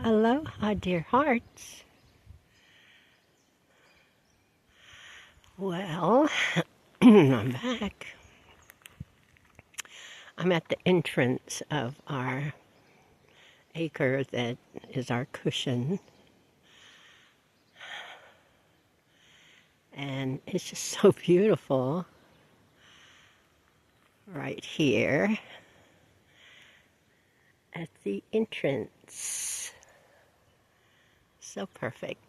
Aloha, dear hearts. Well, I'm back. I'm at the entrance of our acre that is our cushion. And it's just so beautiful right here at the entrance. So perfect.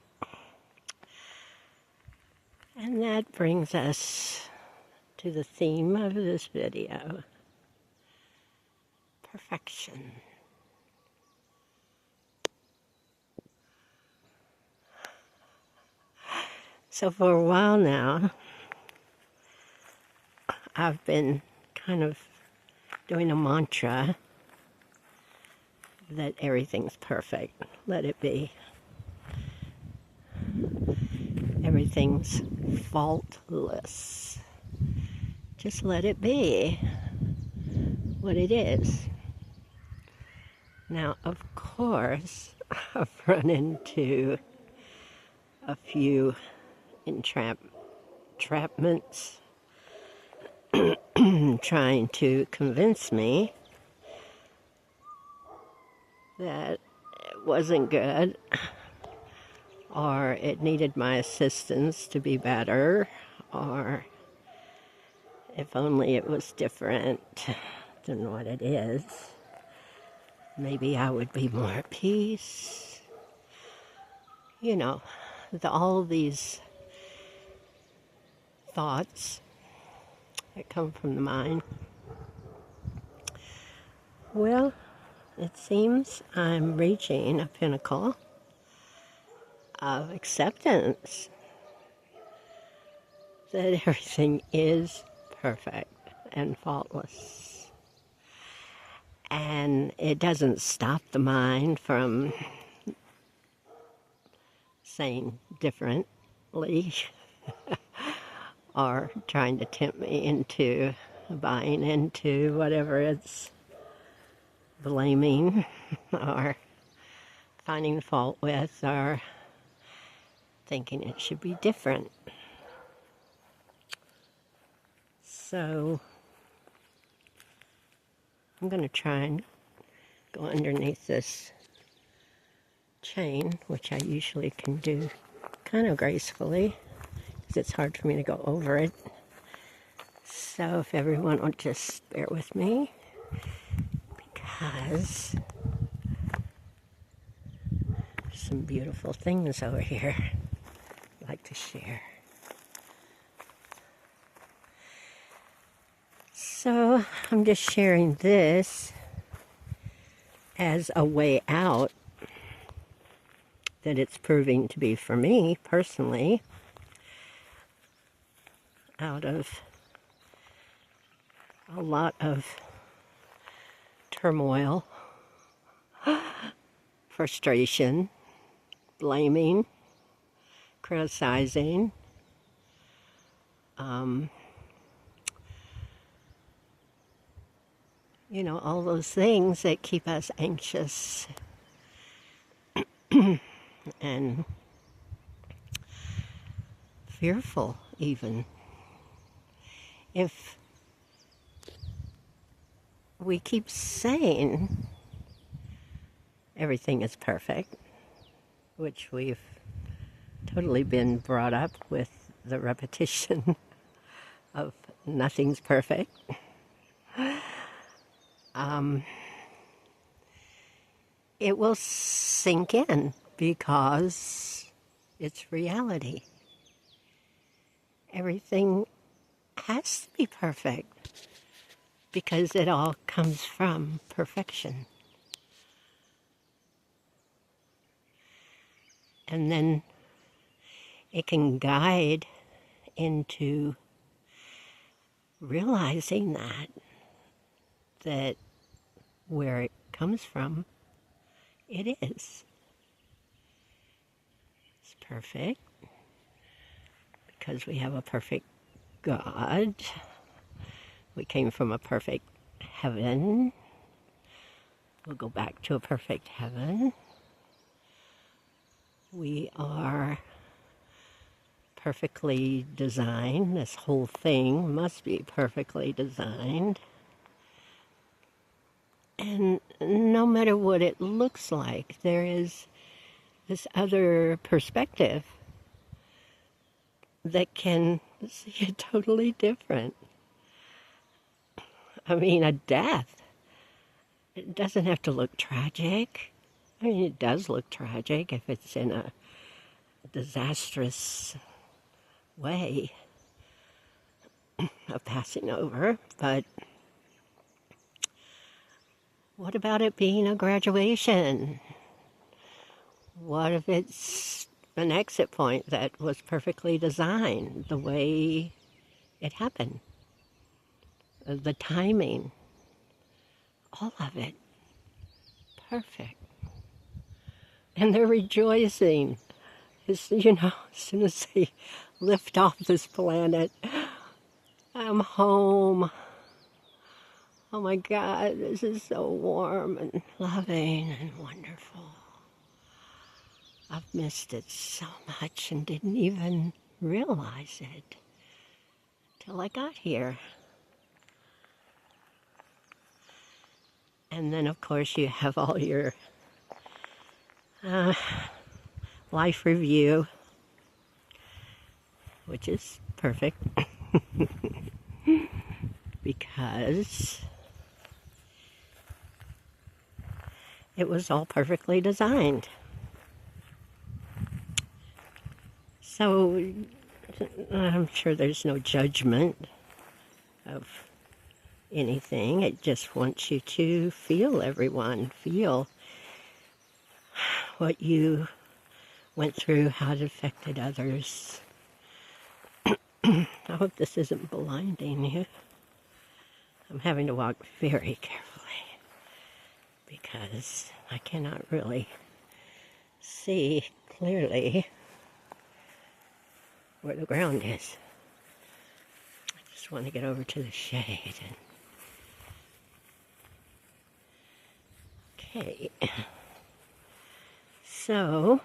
And that brings us to the theme of this video, perfection. So for a while now, I've been kind of doing a mantra that everything's perfect. Let it be. Everything's faultless. Just let it be what it is. Now, of course, I've run into a few entrapments trying to convince me that it wasn't good or it needed my assistance to be better, or if only it was different than what it is, maybe I would be more at peace. You know, all these thoughts that come from the mind. Well, it seems I'm reaching a pinnacle of acceptance that everything is perfect and faultless. And it doesn't stop the mind from saying differently or trying to tempt me into buying into whatever it's blaming or finding fault with or thinking it should be different. So I'm going to try and go underneath this chain, which I usually can do kind of gracefully because it's hard for me to go over it. So if everyone will just bear with me, because there's some beautiful things over here I'd like to share. So I'm just sharing this as a way out that it's proving to be for me personally, out of a lot of turmoil, frustration, blaming, criticizing, you know, all those things that keep us anxious and fearful even. If we keep saying everything is perfect, which we've totally been brought up with the repetition of nothing's perfect, it will sink in because it's reality. Everything has to be perfect because it all comes from perfection. And then it can guide into realizing that where it comes from, it is. It's perfect because we have a perfect God. We came from a perfect heaven. We'll go back to a perfect heaven. We are perfectly designed. This whole thing must be perfectly designed. And no matter what it looks like, there is this other perspective that can see it totally different. I mean, a death, it doesn't have to look tragic. I mean, it does look tragic if it's in a disastrous way of passing over, but what about it being a graduation? What if it's an exit point that was perfectly designed the way it happened? The timing, all of it, perfect. And they're rejoicing. As soon as they lift off this planet, I'm home. Oh my God, this is so warm and loving and wonderful. I've missed it so much and didn't even realize it till I got here. And then, of course, you have all your life review, which is perfect because it was all perfectly designed. So I'm sure there's no judgment of anything. It just wants you to feel everyone, feel what you went through, how it affected others. I hope this isn't blinding you. I'm having to walk very carefully because I cannot really see clearly where the ground is. I just want to get over to the shade. Okay. So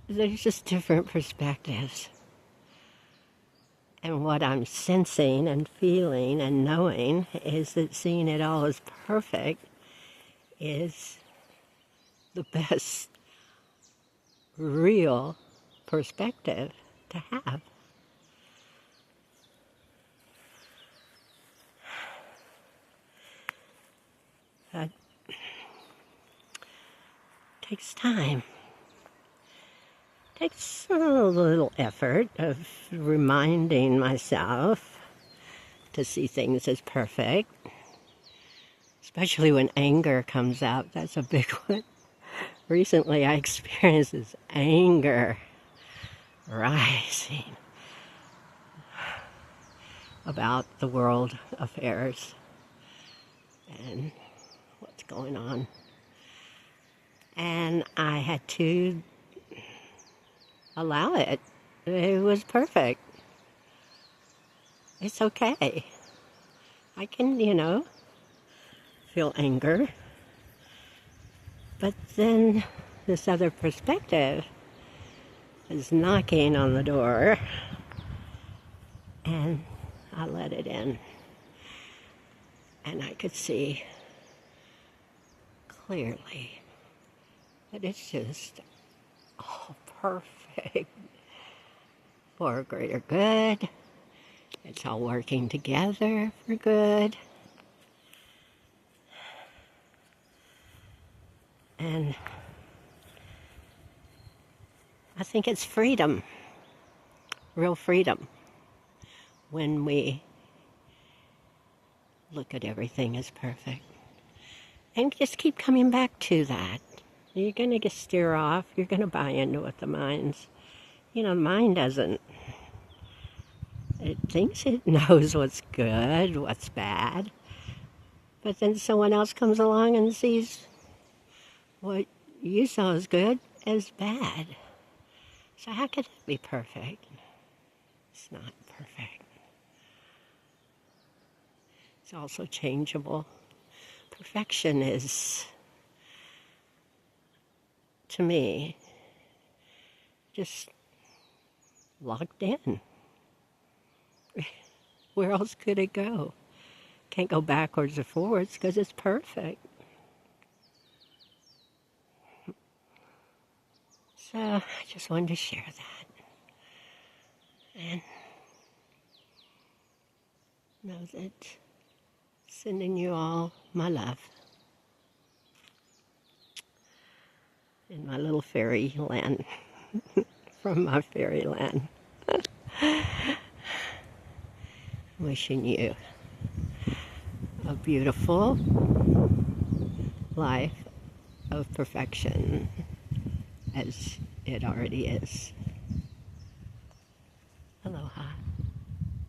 there's just different perspectives. And what I'm sensing and feeling and knowing is that seeing it all as perfect is the best real perspective to have. That takes time. Takes a little effort of reminding myself to see things as perfect, especially when anger comes out. That's a big one. Recently, I experienced this anger rising about the world affairs and what's going on. And I had to allow it. It was perfect. It's okay. I can, feel anger. But then this other perspective is knocking on the door, and I let it in. And I could see clearly that it's just all perfect for greater good. It's all working together for good. And I think it's freedom, real freedom, when we look at everything as perfect. And just keep coming back to that. You're going to steer off. You're going to buy into what the mind's, the mind doesn't. It thinks it knows what's good, what's bad. But then someone else comes along and sees what you saw as good as bad. So how could it be perfect? It's not perfect. It's also changeable. Perfection is to me, just locked in. Where else could it go? Can't go backwards or forwards because it's perfect. So I just wanted to share that. And know that sending you all my love in my little fairyland from my fairyland. Wishing you a beautiful life of perfection as it already is.